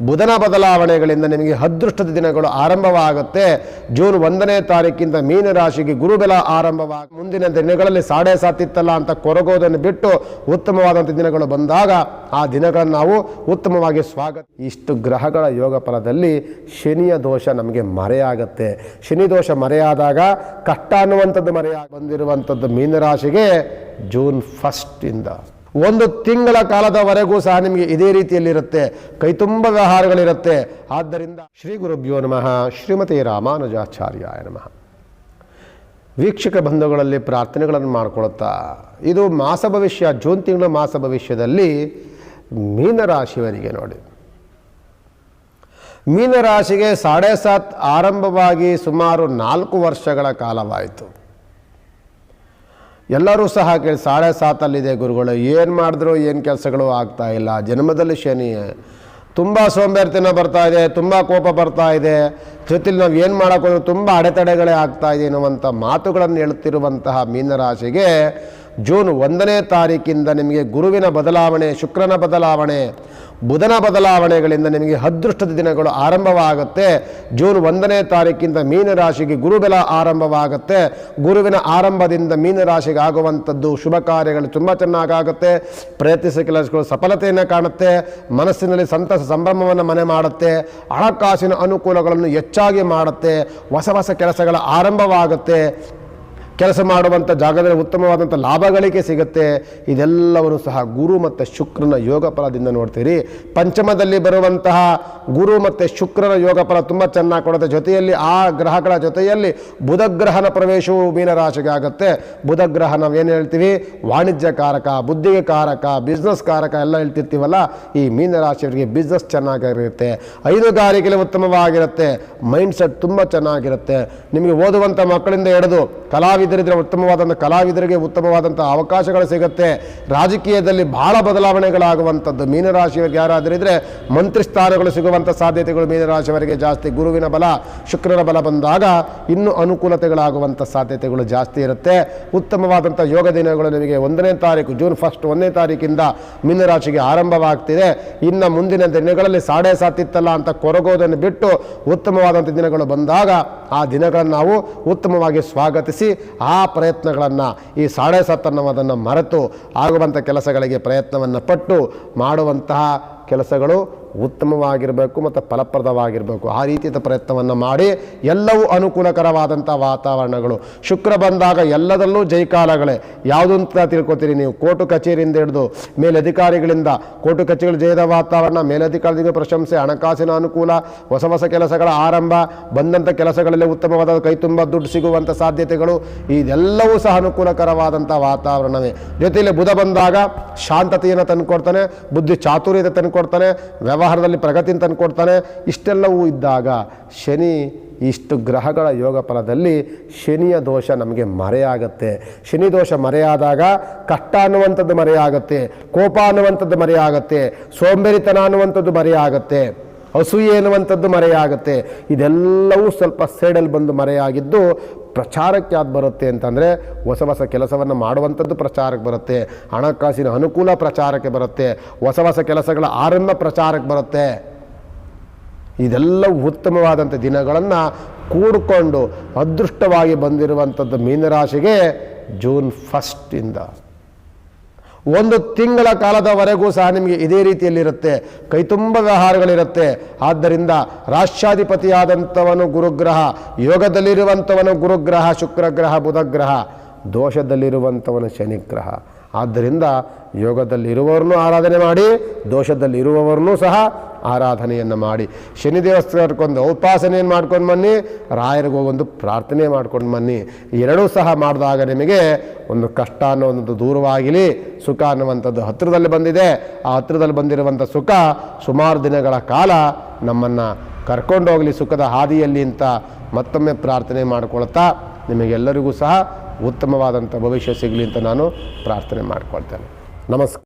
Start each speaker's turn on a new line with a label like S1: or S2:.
S1: ಬುಧನ ಬದಲಾವಣೆಗಳಿಂದ ನಿಮಗೆ ಅದೃಷ್ಟದ ದಿನಗಳು ಆರಂಭವಾಗುತ್ತೆ. ಜೂನ್ 1ನೇ ತಾರೀಕಿಂದ ಮೀನ ರಾಶಿಗೆ ಗುರುಬಲ ಆರಂಭವಾಗಿ ಮುಂದಿನ ದಿನಗಳಲ್ಲಿ 7.5 ಇತ್ತಲ್ಲ ಅಂತ ಕೊರಗೋದನ್ನು ಬಿಟ್ಟು ಉತ್ತಮವಾದಂಥ ದಿನಗಳು ಬಂದಾಗ ಆ ದಿನಗಳನ್ನು ನಾವು ಉತ್ತಮವಾಗಿ ಸ್ವಾಗತ. ಇಷ್ಟು ಗ್ರಹಗಳ ಯೋಗ ಫಲದಲ್ಲಿ ಶನಿಯ ದೋಷ ನಮಗೆ ಮರೆಯಾಗತ್ತೆ. ಶನಿ ದೋಷ ಮರೆಯಾದಾಗ ಕಷ್ಟ ಅನ್ನುವಂಥದ್ದು ಬಂದಿರುವಂಥದ್ದು ಮೀನರಾಶಿಗೆ ಜೂನ್ 1 1 ತಿಂಗಳ ಕಾಲದವರೆಗೂ ಸಹ ನಿಮಗೆ ಇದೇ ರೀತಿಯಲ್ಲಿರುತ್ತೆ. ಕೈತುಂಬ ವ್ಯವಹಾರಗಳಿರುತ್ತೆ. ಆದ್ದರಿಂದ ಶ್ರೀ ಗುರುಭ್ಯೋ ನಮಃ. ಶ್ರೀಮತಿ ರಾಮಾನುಜಾಚಾರ್ಯಾಯ ನಮಃ. ವೀಕ್ಷಕ ಬಂಧುಗಳಲ್ಲಿ ಪ್ರಾರ್ಥನೆಗಳನ್ನು ಮಾಡಿಕೊಳ್ಳುತ್ತಾ ಇದು ಮಾಸ ಭವಿಷ್ಯ, ಜೂನ್ ತಿಂಗಳ ಮಾಸ ಭವಿಷ್ಯದಲ್ಲಿ ಮೀನರಾಶಿಯವರಿಗೆ ನೋಡಿ, ಮೀನರಾಶಿಗೆ 7.5 ಆರಂಭವಾಗಿ ಸುಮಾರು 4 ವರ್ಷಗಳ ಕಾಲವಾಯಿತು. ಎಲ್ಲರೂ ಸಹ ಕೇಳಿ 7.5 ಗುರುಗಳು ಏನು ಮಾಡಿದ್ರು ಏನು ಕೆಲಸಗಳು ಆಗ್ತಾ ಇಲ್ಲ, ಜನ್ಮದಲ್ಲಿ ಶನಿ, ತುಂಬ ಸೋಂಬೇರಿತನ ಬರ್ತಾ ಇದೆ, ತುಂಬ ಕೋಪ ಬರ್ತಾ ಇದೆ, ಜೊತೆಲಿ ನಾವು ಏನು ಮಾಡೋಕ್ಕೋದ್ರೂ ತುಂಬ ಅಡೆತಡೆಗಳೇ ಆಗ್ತಾ ಇದೆ ಎನ್ನುವಂಥ ಮಾತುಗಳನ್ನು ಹೇಳುತ್ತಿರುವಂತಹ ಮೀನರಾಶಿಗೆ ಜೂನ್ 1ನೇ ತಾರೀಕಿಂದ ನಿಮಗೆ ಗುರುವಿನ ಬದಲಾವಣೆ, ಶುಕ್ರನ ಬದಲಾವಣೆ, ಬುಧನ ಬದಲಾವಣೆಗಳಿಂದ ನಿಮಗೆ ಅದೃಷ್ಟದ ದಿನಗಳು ಆರಂಭವಾಗುತ್ತೆ. ಜೂನ್ 1ನೇ ತಾರೀಕಿಂದ ಮೀನರಾಶಿಗೆ ಗುರುಬಲ ಆರಂಭವಾಗುತ್ತೆ. ಗುರುವಿನ ಆರಂಭದಿಂದ ಮೀನರಾಶಿಗೆ ಆಗುವಂಥದ್ದು ಶುಭ ಕಾರ್ಯಗಳು ತುಂಬ ಚೆನ್ನಾಗಾಗುತ್ತೆ. ಪ್ರಯತ್ನಿಸಿದ ಕೆಲಸಗಳು ಸಫಲತೆಯನ್ನು ಕಾಣುತ್ತೆ. ಮನಸ್ಸಿನಲ್ಲಿ ಸಂತಸ ಸಂಭ್ರಮವನ್ನು ಮನೆ ಮಾಡುತ್ತೆ. ಹಣಕಾಸಿನ ಅನುಕೂಲಗಳನ್ನು ಹೆಚ್ಚಾಗಿ ಮಾಡುತ್ತೆ. ಹೊಸ ಹೊಸ ಕೆಲಸಗಳ ಆರಂಭವಾಗುತ್ತೆ. ಕೆಲಸ ಮಾಡುವಂಥ ಜಾಗದಲ್ಲಿ ಉತ್ತಮವಾದಂಥ ಲಾಭಗಳಿಕೆ ಸಿಗುತ್ತೆ. ಇದೆಲ್ಲವನ್ನು ಸಹ ಗುರು ಮತ್ತು ಶುಕ್ರನ ಯೋಗ ಫಲದಿಂದ ನೋಡ್ತೀರಿ. ಪಂಚಮದಲ್ಲಿ ಬರುವಂತಹ ಗುರು ಮತ್ತು ಶುಕ್ರನ ಯೋಗ ಫಲ ತುಂಬ ಚೆನ್ನಾಗಿ ಕೊಡುತ್ತೆ. ಜೊತೆಯಲ್ಲಿ ಆ ಗ್ರಹಗಳ ಜೊತೆಯಲ್ಲಿ ಬುಧ ಗ್ರಹನ ಪ್ರವೇಶವು ಮೀನರಾಶಿಗೆ ಆಗುತ್ತೆ. ಬುಧ ಗ್ರಹ ನಾವೇನು ಹೇಳ್ತೀವಿ, ವಾಣಿಜ್ಯ ಕಾರಕ, ಬುದ್ಧಿಗೆ ಕಾರಕ, ಬಿಸ್ನೆಸ್ ಕಾರಕ ಎಲ್ಲ ಹೇಳ್ತಿರ್ತೀವಲ್ಲ, ಈ ಮೀನರಾಶಿಯವರಿಗೆ ಬಿಸ್ನೆಸ್ ಚೆನ್ನಾಗಿರುತ್ತೆ. ಹೈನುಗಾರಿಕೆಯಲ್ಲಿ ಉತ್ತಮವಾಗಿರುತ್ತೆ. ಮೈಂಡ್ಸೆಟ್ ತುಂಬ ಚೆನ್ನಾಗಿರುತ್ತೆ. ನಿಮಗೆ ಓದುವಂಥ ಮಕ್ಕಳಿಂದ ಹಿಡಿದು ಕಲಾವಿದರಿದ್ರೆ ಉತ್ತಮವಾದಂಥ ಕಲಾವಿದರಿಗೆ ಉತ್ತಮವಾದಂಥ ಅವಕಾಶಗಳು ಸಿಗುತ್ತೆ. ರಾಜಕೀಯದಲ್ಲಿ ಬಹಳ ಬದಲಾವಣೆಗಳಾಗುವಂಥದ್ದು ಮೀನರಾಶಿಯವರಿಗೆ ಯಾರಾದರಿದ್ರೆ ಮಂತ್ರಿ ಸ್ಥಾನಗಳು ಸಿಗುವಂಥ ಸಾಧ್ಯತೆಗಳು ಮೀನರಾಶಿಯವರಿಗೆ ಜಾಸ್ತಿ. ಗುರುವಿನ ಬಲ, ಶುಕ್ರನ ಬಲ ಬಂದಾಗ ಇನ್ನೂ ಅನುಕೂಲತೆಗಳಾಗುವಂಥ ಸಾಧ್ಯತೆಗಳು ಜಾಸ್ತಿ ಇರುತ್ತೆ. ಉತ್ತಮವಾದಂಥ ಯೋಗ ದಿನಗಳು ನಿಮಗೆ 1ನೇ ತಾರೀಕು ಜೂನ್ 1ನೇ ತಾರೀಕಿಂದ ಮೀನರಾಶಿಗೆ ಆರಂಭವಾಗ್ತಿದೆ. ಇನ್ನು ಮುಂದಿನ ದಿನಗಳಲ್ಲಿ 7.5 ಇತ್ತಲ್ಲ ಅಂತ ಕೊರಗೋದನ್ನು ಬಿಟ್ಟು ಉತ್ತಮವಾದಂಥ ದಿನಗಳು ಬಂದಾಗ ಆ ದಿನಗಳನ್ನು ನಾವು ಉತ್ತಮವಾಗಿ ಸ್ವಾಗತಿಸಿ ಆ ಪ್ರಯತ್ನಗಳನ್ನು ಈ 7.5 ಅನ್ನೋದನ್ನು ಮರೆತು ಆಗುವಂಥ ಕೆಲಸಗಳಿಗೆ ಪ್ರಯತ್ನವನ್ನು ಪಟ್ಟು ಮಾಡುವಂತಹ ಕೆಲಸಗಳು ಉತ್ತಮವಾಗಿರಬೇಕು ಮತ್ತು ಫಲಪ್ರದವಾಗಿರಬೇಕು. ಆ ರೀತಿಯ ಪ್ರಯತ್ನವನ್ನು ಮಾಡಿ ಎಲ್ಲವೂ ಅನುಕೂಲಕರವಾದಂಥ ವಾತಾವರಣಗಳು. ಶುಕ್ರ ಬಂದಾಗ ಎಲ್ಲದರಲ್ಲೂ ಜೈಕಾಲಗಳೇ. ಯಾವುದು ಅಂತ ತಿಳ್ಕೊತೀರಿ ನೀವು, ಕೋರ್ಟು ಕಚೇರಿಯಿಂದ ಹಿಡಿದು ಮೇಲಧಿಕಾರಿಗಳಿಂದ ಕೋರ್ಟು ಕಚೇರಿಗಳ ಜಯದ ವಾತಾವರಣ, ಮೇಲಧಿಕಾರಿಗಳಿಗೆ ಪ್ರಶಂಸೆ, ಹಣಕಾಸಿನ ಅನುಕೂಲ, ಹೊಸ ಹೊಸ ಕೆಲಸಗಳ ಆರಂಭ, ಬಂದಂಥ ಕೆಲಸಗಳಲ್ಲಿ ಉತ್ತಮವಾದ ಕೈ ತುಂಬ ದುಡ್ಡು ಸಿಗುವಂಥ ಸಾಧ್ಯತೆಗಳು, ಇದೆಲ್ಲವೂ ಸಹ ಅನುಕೂಲಕರವಾದಂಥ ವಾತಾವರಣವೇ. ಜೊತೆಯಲ್ಲಿ ಬುಧ ಬಂದಾಗ ಶಾಂತತೆಯನ್ನು ತಂದುಕೊಡ್ತಾನೆ, ಬುದ್ಧಿ ಚಾತುರ್ಯತೆ ತಂದುಕೊಡ್ತಾನೆ, ವ್ಯವಹಾರದಲ್ಲಿ ಪ್ರಗತಿಯನ್ನು ತಂದುಕೊಡ್ತಾನೆ. ಇಷ್ಟೆಲ್ಲವೂ ಇದ್ದಾಗ ಶನಿ, ಇಷ್ಟು ಗ್ರಹಗಳ ಯೋಗ ಫಲದಲ್ಲಿ ಶನಿಯ ದೋಷ ನಮಗೆ ಮರೆಯಾಗತ್ತೆ. ಶನಿ ದೋಷ ಮರೆಯಾದಾಗ ಕಷ್ಟ ಅನ್ನುವಂಥದ್ದು ಮರೆಯಾಗತ್ತೆ, ಕೋಪ ಅನ್ನುವಂಥದ್ದು ಮರೆಯಾಗತ್ತೆ, ಸೋಂಬೇರಿತನ ಅನ್ನುವಂಥದ್ದು ಮರೆಯಾಗತ್ತೆ, ಅಸೂಯೆ ಎನ್ನುವಂಥದ್ದು ಮರೆಯಾಗುತ್ತೆ. ಇದೆಲ್ಲವೂ ಸ್ವಲ್ಪ ಸೈಡಲ್ಲಿ ಬಂದು ಮರೆಯಾಗಿದ್ದು ಪ್ರಚಾರಕ್ಕೆ ಯಾವ್ದು ಬರುತ್ತೆ ಅಂತಂದರೆ ಹೊಸ ಹೊಸ ಕೆಲಸವನ್ನು ಮಾಡುವಂಥದ್ದು ಪ್ರಚಾರಕ್ಕೆ ಬರುತ್ತೆ. ಹಣಕಾಸಿನ ಅನುಕೂಲ ಪ್ರಚಾರಕ್ಕೆ ಬರುತ್ತೆ. ಹೊಸ ಹೊಸ ಕೆಲಸಗಳ ಆರಂಭ ಪ್ರಚಾರಕ್ಕೆ ಬರುತ್ತೆ. ಇದೆಲ್ಲ ಉತ್ತಮವಾದಂಥ ದಿನಗಳನ್ನು ಕೂಡಿಕೊಂಡು ಅದೃಷ್ಟವಾಗಿ ಬಂದಿರುವಂಥದ್ದು ಮೀನರಾಶಿಗೆ ಜೂನ್ 1 1 ತಿಂಗಳ ಕಾಲದವರೆಗೂ ಸಹ ನಿಮಗೆ ಇದೇ ರೀತಿಯಲ್ಲಿರುತ್ತೆ. ಕೈತುಂಬ ವ್ಯವಹಾರಗಳಿರುತ್ತೆ. ಆದ್ದರಿಂದ ರಾಷ್ಟ್ರಾಧಿಪತಿಯಾದಂಥವನು ಗುರುಗ್ರಹ, ಯೋಗದಲ್ಲಿರುವಂಥವನು ಗುರುಗ್ರಹ, ಶುಕ್ರಗ್ರಹ, ಬುಧಗ್ರಹ, ದೋಷದಲ್ಲಿರುವಂಥವನು ಶನಿಗ್ರಹ. ಆದ್ದರಿಂದ ಯೋಗದಲ್ಲಿರುವವರನ್ನು ಆರಾಧನೆ ಮಾಡಿ, ದೋಷದಲ್ಲಿರುವವರನ್ನೂ ಸಹ ಆರಾಧನೆಯನ್ನು ಮಾಡಿ. ಶನಿ ದೇವಸ್ಥಾನಕ್ಕೊಂದು ಉಪಾಸನೆಯನ್ನು ಮಾಡ್ಕೊಂಡು ಬನ್ನಿ, ರಾಯರಿಗೂ ಒಂದು ಪ್ರಾರ್ಥನೆ ಮಾಡ್ಕೊಂಡು ಬನ್ನಿ. ಎರಡೂ ಸಹ ಮಾಡಿದಾಗ ನಿಮಗೆ ಒಂದು ಕಷ್ಟ ಅನ್ನೋದು ದೂರವಾಗಿಲಿ, ಸುಖ ಅನ್ನುವಂಥದ್ದು ಹತ್ತಿರದಲ್ಲಿ ಬಂದಿದೆ. ಆ ಹತ್ತಿರದಲ್ಲಿ ಬಂದಿರುವಂಥ ಸುಖ ಸುಮಾರು ದಿನಗಳ ಕಾಲ ನಮ್ಮನ್ನು ಕರ್ಕೊಂಡೋಗಲಿ ಸುಖದ ಹಾದಿಯಲ್ಲಿ ಅಂತ ಮತ್ತೊಮ್ಮೆ ಪ್ರಾರ್ಥನೆ ಮಾಡಿಕೊಳ್ತಾ ನಿಮಗೆಲ್ಲರಿಗೂ ಸಹ ಉತ್ತಮವಾದಂಥ ಭವಿಷ್ಯ ಸಿಗಲಿ ಅಂತ ನಾನು ಪ್ರಾರ್ಥನೆ ಮಾಡ್ಕೊಳ್ತೇನೆ. ನಮಸ್ಕಾರ.